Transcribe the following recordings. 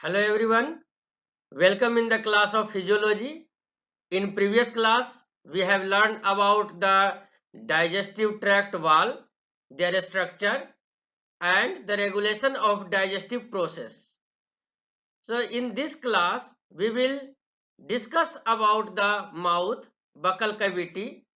Hello everyone, welcome in the class of physiology. In previous class, we have learned about the digestive tract wall, their structure and the regulation of digestive process. So in this class, we will discuss about the mouth, buccal cavity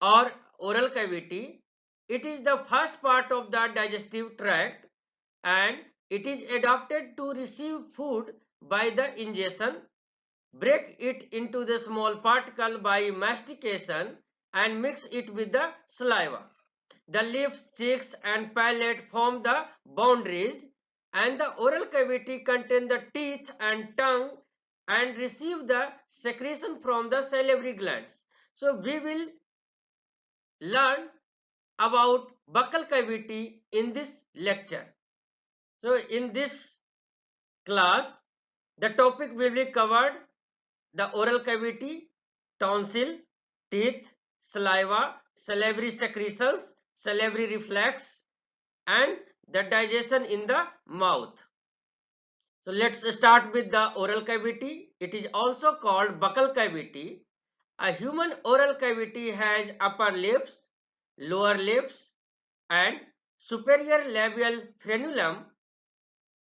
or oral cavity. It is the first part of the digestive tract and it is adapted to receive food by the ingestion, break it into the small particle by mastication and mix it with the saliva. The lips, cheeks and palate form the boundaries and the oral cavity contain the teeth and tongue and receive the secretion from the salivary glands. So we will learn about buccal cavity in this lecture. So in this class, the topic will be covered the oral cavity, tonsil, teeth, saliva, salivary secretions, salivary reflex and the digestion in the mouth. So let's start with the oral cavity. It is also called buccal cavity. A human oral cavity has upper lips, lower lips and superior labial frenulum,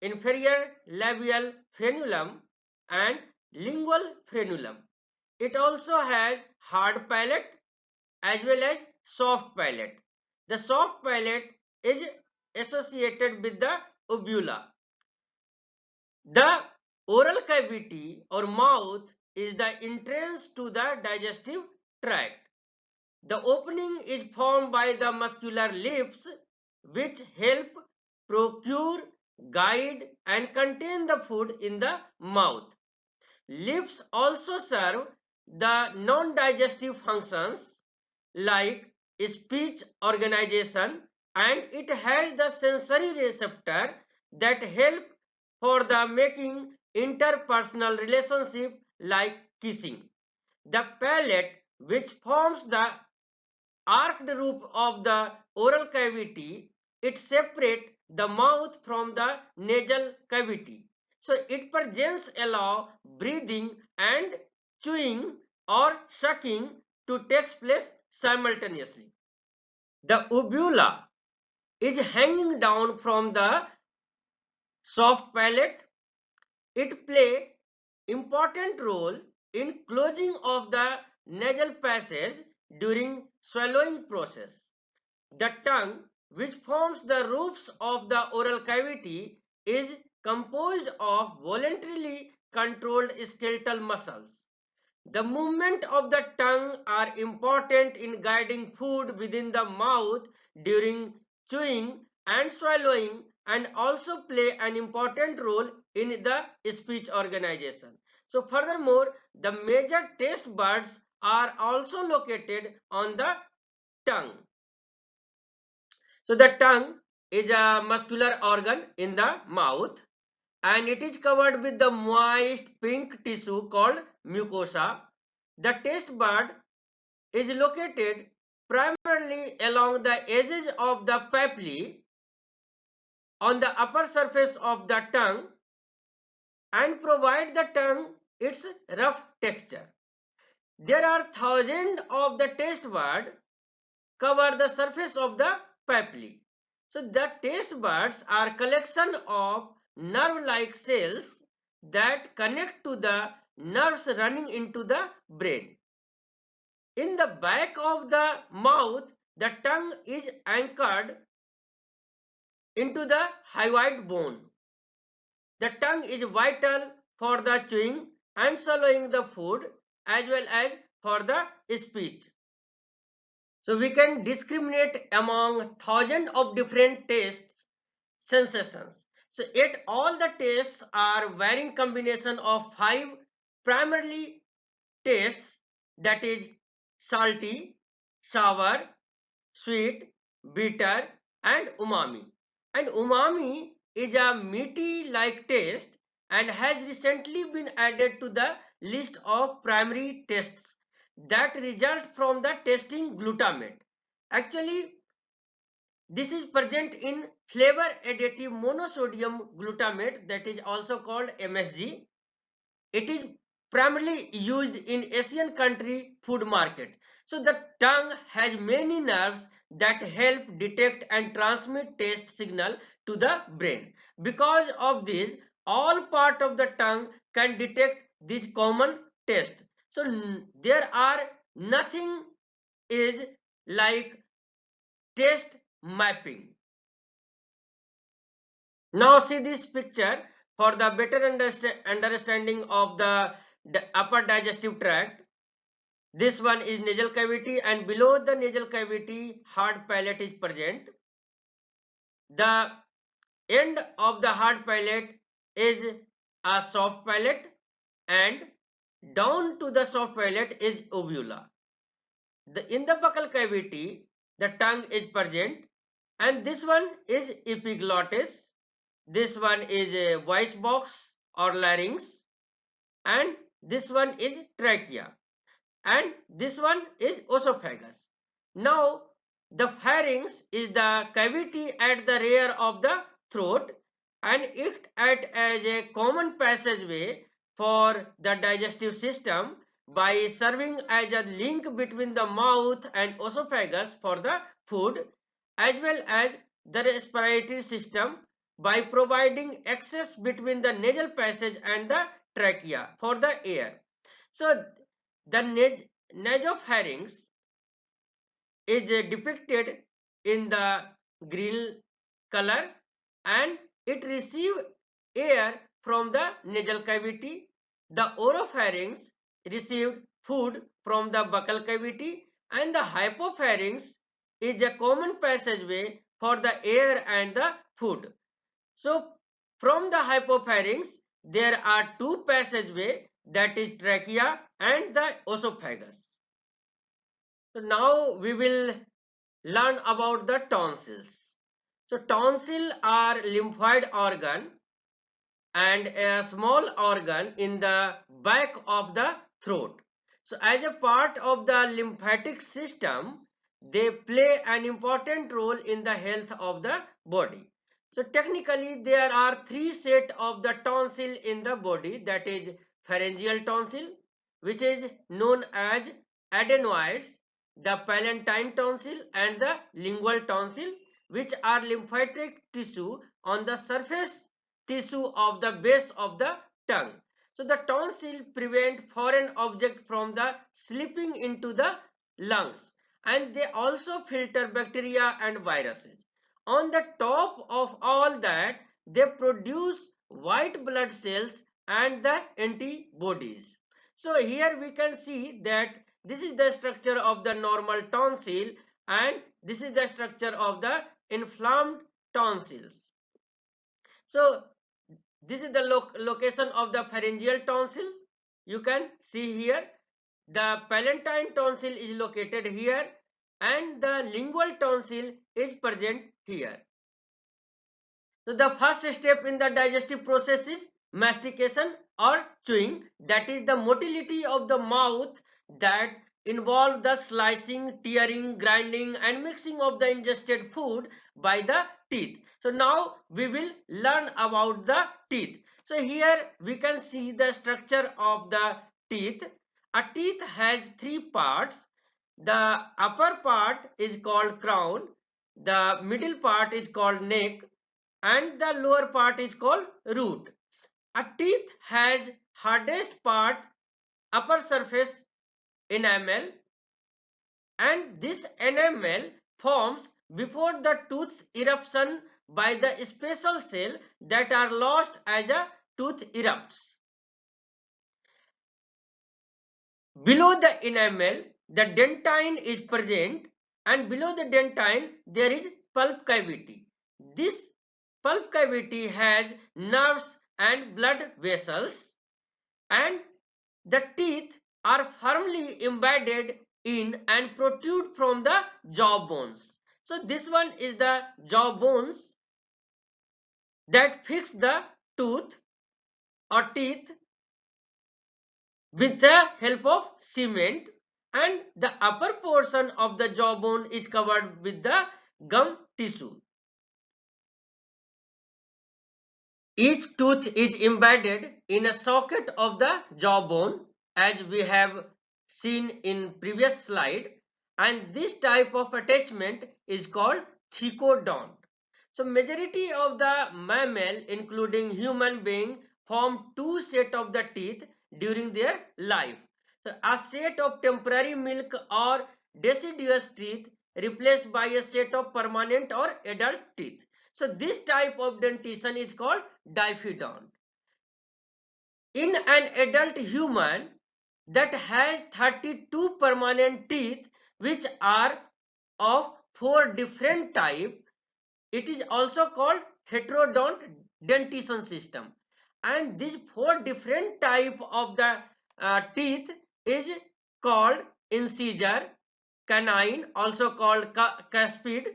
inferior labial frenulum and lingual frenulum. It also has hard palate as well as soft palate. The soft palate is associated with the uvula. The oral cavity or mouth is the entrance to the digestive tract. The opening is formed by the muscular lips which help procure, guide and contain the food in the mouth. Lips also serve the non-digestive functions like speech organization and it has the sensory receptor that help for the making interpersonal relationship like kissing. The palate which forms the arched roof of the oral cavity, it separates the mouth from the nasal cavity. So it presents allow breathing and chewing or sucking to take place simultaneously. The uvula is hanging down from the soft palate. It plays important role in closing of the nasal passage during swallowing process. The tongue, which forms the roofs of the oral cavity, is composed of voluntarily controlled skeletal muscles. The movement of the tongue are important in guiding food within the mouth during chewing and swallowing and also play an important role in the speech organization. So furthermore, the major taste buds are also located on the tongue. So the tongue is a muscular organ in the mouth and it is covered with the moist pink tissue called mucosa. The taste bud is located primarily along the edges of the papillae on the upper surface of the tongue and provide the tongue its rough texture. There are thousands of the taste buds cover the surface of the papillae. So the taste buds are collection of nerve-like cells that connect to the nerves running into the brain. In the back of the mouth, the tongue is anchored into the hyoid bone. The tongue is vital for the chewing and swallowing the food as well as for the speech. So we can discriminate among thousands of different tastes, sensations. So yet all the tastes are varying combination of 5 primarily tastes, that is salty, sour, sweet, bitter and umami. And umami is a meaty like taste and has recently been added to the list of primary tastes that result from the tasting glutamate. Actually, This is present in flavor additive monosodium glutamate, that is also called MSG. It is primarily used in Asian country food market. So the tongue has many nerves that help detect and transmit taste signal to the brain. Because of this, all part of the tongue can detect these common taste. So there are nothing is like taste mapping. Now see this picture for the better understanding of the upper digestive tract. This one is nasal cavity, and below the nasal cavity hard palate is present. The end of the hard palate is a soft palate, and down to the soft palate is uvula. In the buccal cavity the tongue is present, and this one is epiglottis. This one is a voice box or larynx, and this one is trachea, and this one is esophagus. Now the pharynx is the cavity at the rear of the throat, and it acts as a common passageway for the digestive system by serving as a link between the mouth and esophagus for the food, as well as the respiratory system by providing access between the nasal passage and the trachea for the air. So the nasopharynx is depicted in the green color, and it receives air from the nasal cavity. The oropharynx received food from the buccal cavity, and the hypopharynx is a common passageway for the air and the food. So from the hypopharynx there are two passageways, that is trachea and the esophagus. So now we will learn about the tonsils. So tonsil are lymphoid organ and a small organ in the back of the throat. So as a part of the lymphatic system, they play an important role in the health of the body. So technically there are three sets of the tonsil in the body, that is pharyngeal tonsil, which is known as adenoids, the palatine tonsil, and the lingual tonsil, which are lymphatic tissue on the surface tissue of the base of the tongue. So the tonsil prevent foreign object from the slipping into the lungs, and they also filter bacteria and viruses. On the top of all that, they produce white blood cells and the antibodies. So here we can see that this is the structure of the normal tonsil, and this is the structure of the inflamed tonsils. So this is the location of the pharyngeal tonsil. You can see here the palatine tonsil is located here, and the lingual tonsil is present here. So the first step in the digestive process is mastication or chewing, that is the motility of the mouth that involve the slicing, tearing, grinding and mixing of the ingested food by the teeth. So now we will learn about the teeth. So here we can see the structure of the teeth. A teeth has three parts. The upper part is called crown, the middle part is called neck, and the lower part is called root. A teeth has hardest part, upper surface enamel, and this enamel forms before the tooth's eruption by the special cell that are lost as a tooth erupts. Below the enamel, the dentine is present, and below the dentine there is pulp cavity. This pulp cavity has nerves and blood vessels, and the teeth are firmly embedded in and protrude from the jaw bones. So this one is the jaw bones that fix the tooth or teeth with the help of cement, and the upper portion of the jawbone is covered with the gum tissue. Each tooth is embedded in a socket of the jawbone, as we have seen in previous slide, and this type of attachment is called thecodont. So majority of the mammal, including human being, form two set of the teeth during their life. So a set of temporary milk or deciduous teeth replaced by a set of permanent or adult teeth. So this type of dentition is called diffidont. In an adult human that has 32 permanent teeth which are of four different types, it is also called heterodont dentition system. And these four different type of the teeth is called incisor, canine, also called cuspid,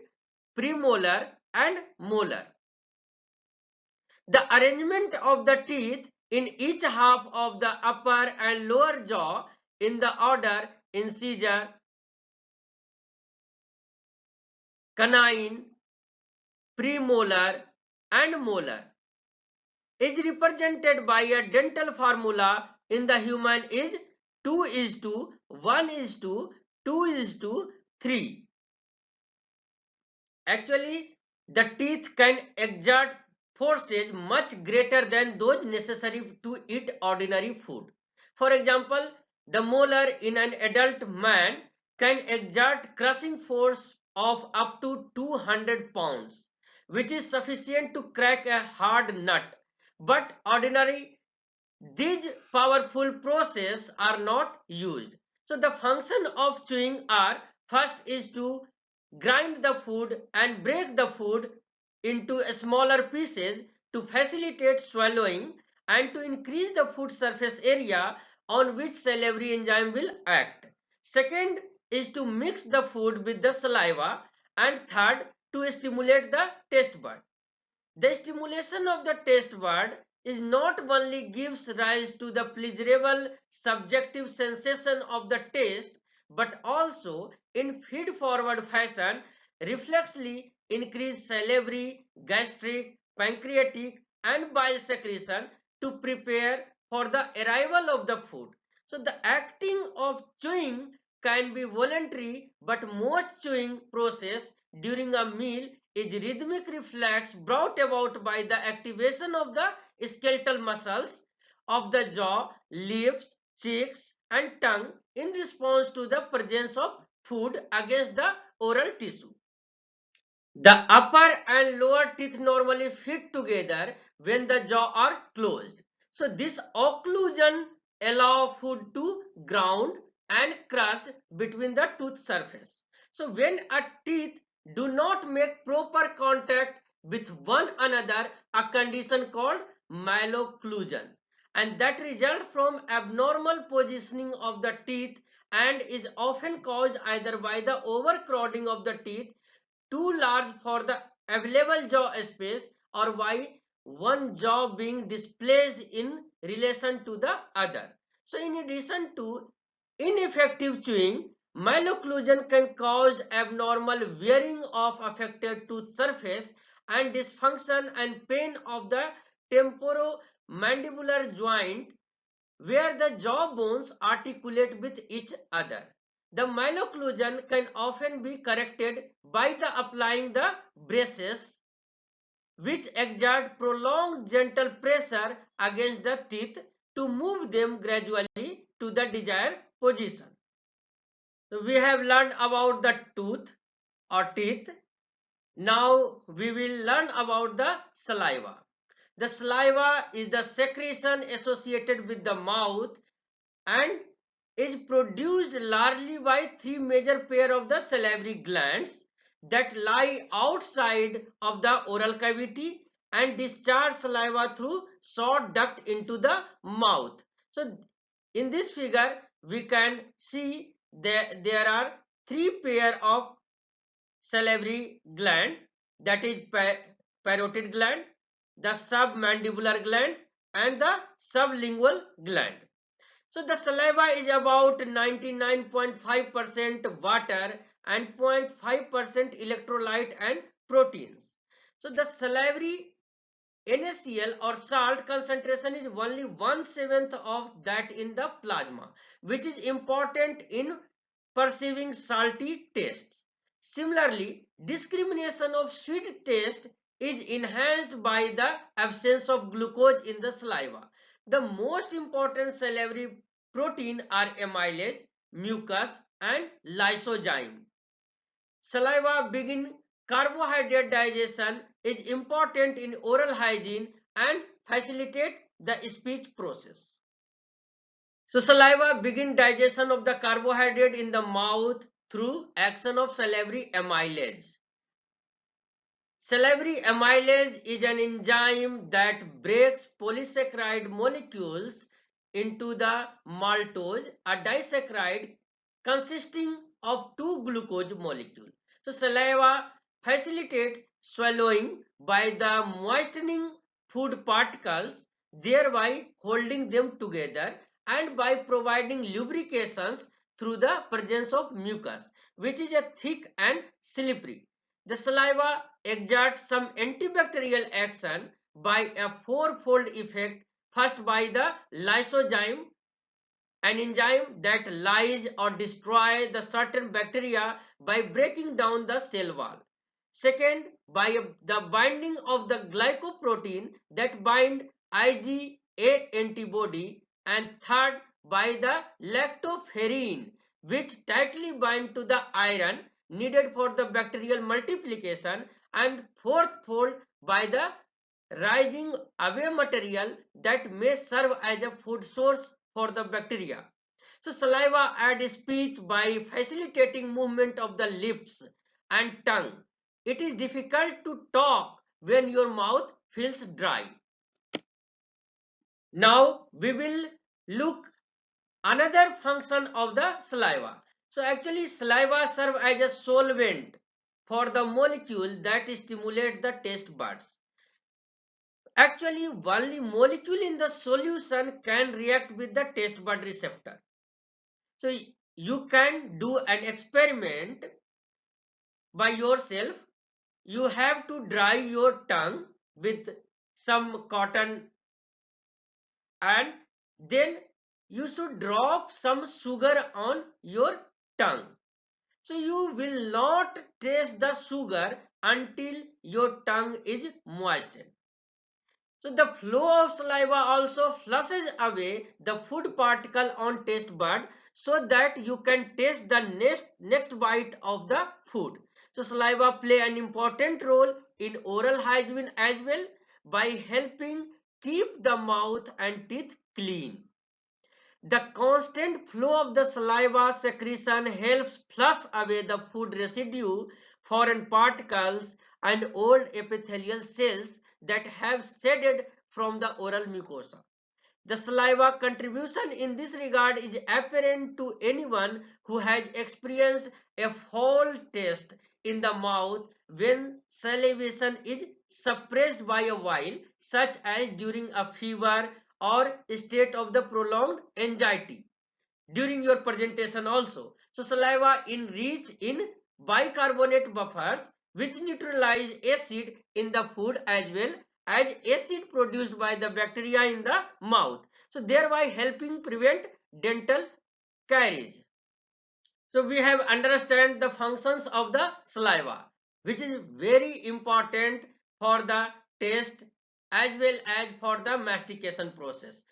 premolar and molar. The arrangement of the teeth in each half of the upper and lower jaw in the order incisor, canine, premolar and molar is represented by a dental formula in the human is 2:1:2:3. Actually, the teeth can exert forces much greater than those necessary to eat ordinary food. For example, the molar in an adult man can exert crushing force of up to 200 pounds, which is sufficient to crack a hard nut. But ordinary, these powerful processes are not used. So the function of chewing are first is to grind the food and break the food into smaller pieces to facilitate swallowing and to increase the food surface area on which salivary enzyme will act. Second is to mix the food with the saliva, and third to stimulate the taste bud. The stimulation of the taste bud is not only gives rise to the pleasurable subjective sensation of the taste, but also in feed-forward fashion reflexly increase salivary, gastric, pancreatic and bile secretion to prepare for the arrival of the food. So the acting of chewing can be voluntary, but most chewing process during a meal is rhythmic reflex brought about by the activation of the skeletal muscles of the jaw, lips, cheeks and tongue in response to the presence of food against the oral tissue. The upper and lower teeth normally fit together when the jaw are closed. So this occlusion allows food to ground and crust between the tooth surface. So when a teeth do not make proper contact with one another, a condition called malocclusion, and that result from abnormal positioning of the teeth and is often caused either by the overcrowding of the teeth too large for the available jaw space or by one jaw being displaced in relation to the other. So in addition to ineffective chewing, malocclusion can cause abnormal wearing of affected tooth surface and dysfunction and pain of the temporomandibular joint where the jaw bones articulate with each other. The malocclusion can often be corrected by the applying the braces which exert prolonged gentle pressure against the teeth to move them gradually to the desired position. So we have learned about the tooth or teeth. Now we will learn about the saliva. The saliva is the secretion associated with the mouth and is produced largely by three major pair of the salivary glands that lie outside of the oral cavity and discharge saliva through short duct into the mouth. So in this figure we can see that there are three pair of salivary gland, that is parotid gland, the submandibular gland and the sublingual gland. So the saliva is about 99.5% water and 0.5% electrolyte and proteins. So the salivary NaCl or salt concentration is only 1/7 of that in the plasma, which is important in perceiving salty tastes. Similarly, discrimination of sweet taste is enhanced by the absence of glucose in the saliva. The most important salivary protein are amylase, mucus, and lysozyme. Saliva begin carbohydrate digestion is important in oral hygiene and facilitate the speech process. So saliva begin digestion of the carbohydrate in the mouth through action of salivary amylase. Salivary amylase is an enzyme that breaks polysaccharide molecules into the maltose, a disaccharide consisting of two glucose molecules. So saliva facilitates swallowing by the moistening food particles, thereby holding them together, and by providing lubrications through the presence of mucus, which is a thick and slippery. The saliva exerts some antibacterial action by a fourfold effect. First, by the lysozyme, an enzyme that lyse or destroy the certain bacteria by breaking down the cell wall. Second, by the binding of the glycoprotein that bind IgA antibody. And third, by the lactoferrin, which tightly bind to the iron needed for the bacterial multiplication. And fourth fold, by the rising away material that may serve as a food source for the bacteria. So saliva aids speech by facilitating movement of the lips and tongue. It is difficult to talk when your mouth feels dry. Now we will look another function of the saliva. So actually saliva serves as a solvent for the molecule that stimulate the taste buds. Actually, only molecule in the solution can react with the taste bud receptor. So you can do an experiment by yourself. You have to dry your tongue with some cotton, and then you should drop some sugar on your tongue. So you will not taste the sugar until your tongue is moistened. So the flow of saliva also flushes away the food particle on taste bud so that you can taste the next bite of the food. So saliva play an important role in oral hygiene as well by helping keep the mouth and teeth clean. The constant flow of the saliva secretion helps flush away the food residue, foreign particles, and old epithelial cells that have shedded from the oral mucosa. The saliva contribution in this regard is apparent to anyone who has experienced a foul taste in the mouth when salivation is suppressed by a while, such as during a fever or state of the prolonged anxiety. During your presentation also. So saliva enrich in bicarbonate buffers which neutralize acid in the food as well as acid produced by the bacteria in the mouth. So thereby helping prevent dental caries. So we have understand the functions of the saliva, which is very important for the taste as well as for the mastication process.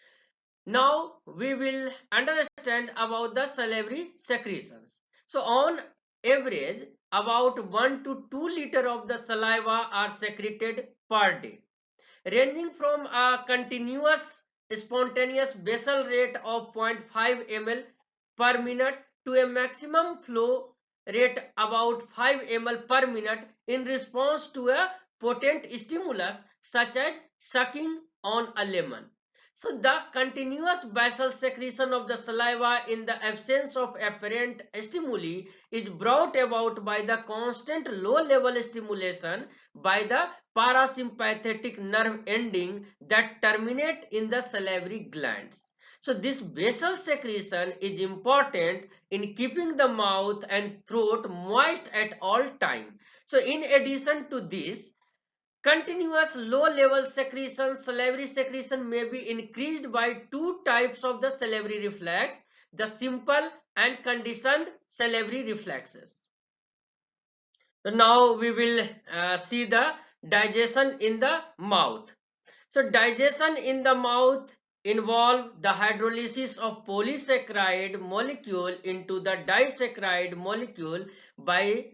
Now we will understand about the salivary secretions. So on average, about 1 to 2 liter of the saliva are secreted per day, ranging from a continuous spontaneous basal rate of 0.5 ml per minute to a maximum flow rate about 5 ml per minute in response to a potent stimulus such as sucking on a lemon. So the continuous basal secretion of the saliva in the absence of apparent stimuli is brought about by the constant low level stimulation by the parasympathetic nerve ending that terminate in the salivary glands. So this basal secretion is important in keeping the mouth and throat moist at all time. So in addition to this, continuous low-level secretion, salivary secretion may be increased by two types of the salivary reflex, the simple and conditioned salivary reflexes. So now we will see the digestion in the mouth. So digestion in the mouth involve the hydrolysis of polysaccharide molecule into the disaccharide molecule by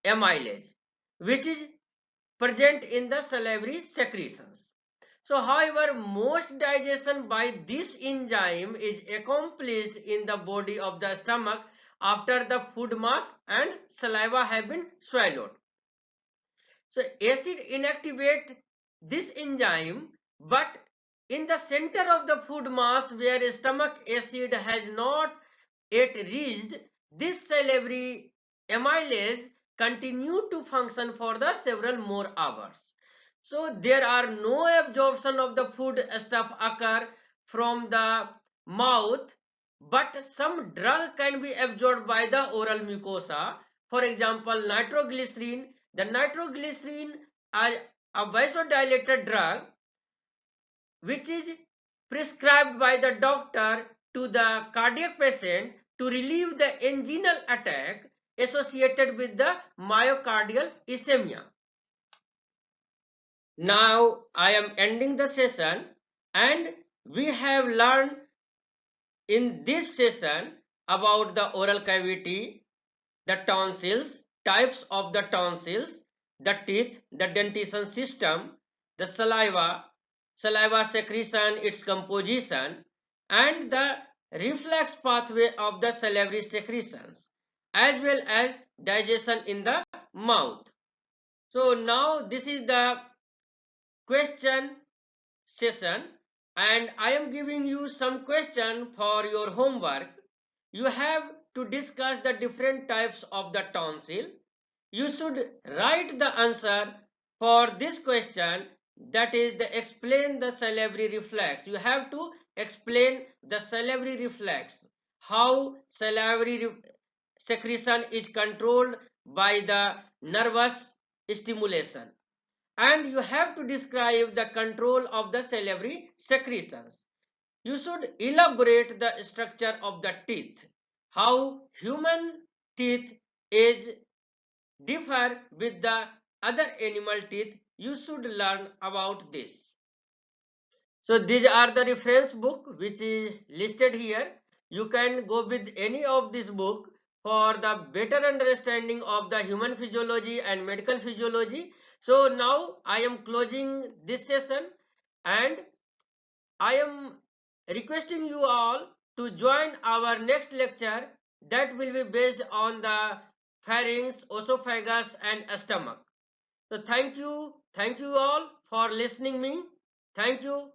amylase, which is present in the salivary secretions. So however, most digestion by this enzyme is accomplished in the body of the stomach after the food mass and saliva have been swallowed. So acid inactivate this enzyme, but in the center of the food mass where stomach acid has not yet reached, this salivary amylase continue to function for the several more hours. So there are no absorption of the food stuff occur from the mouth, but some drug can be absorbed by the oral mucosa. For example, nitroglycerin. The nitroglycerin is a vasodilator drug which is prescribed by the doctor to the cardiac patient to relieve the anginal attack associated with the myocardial ischemia. Now I am ending the session, and we have learned in this session about the oral cavity, the tonsils, types of the tonsils, the teeth, the dentition system, the saliva secretion, its composition, and the reflex pathway of the salivary secretions, as well as digestion in the mouth. So now this is the question session, and I am giving you some question for your homework. You have to discuss the different types of the tonsil. You should write the answer for this question, that is the explain the salivary reflex. You have to explain the salivary reflex, how salivary secretion is controlled by the nervous stimulation, and you have to describe the control of the salivary secretions. You should elaborate the structure of the teeth, how human teeth is differ with the other animal teeth. You should learn about this. So these are the reference book which is listed here. You can go with any of this book for the better understanding of the human physiology and medical physiology. So now I am closing this session, and I am requesting you all to join our next lecture that will be based on the pharynx, esophagus and stomach. So thank you all for listening me. Thank you.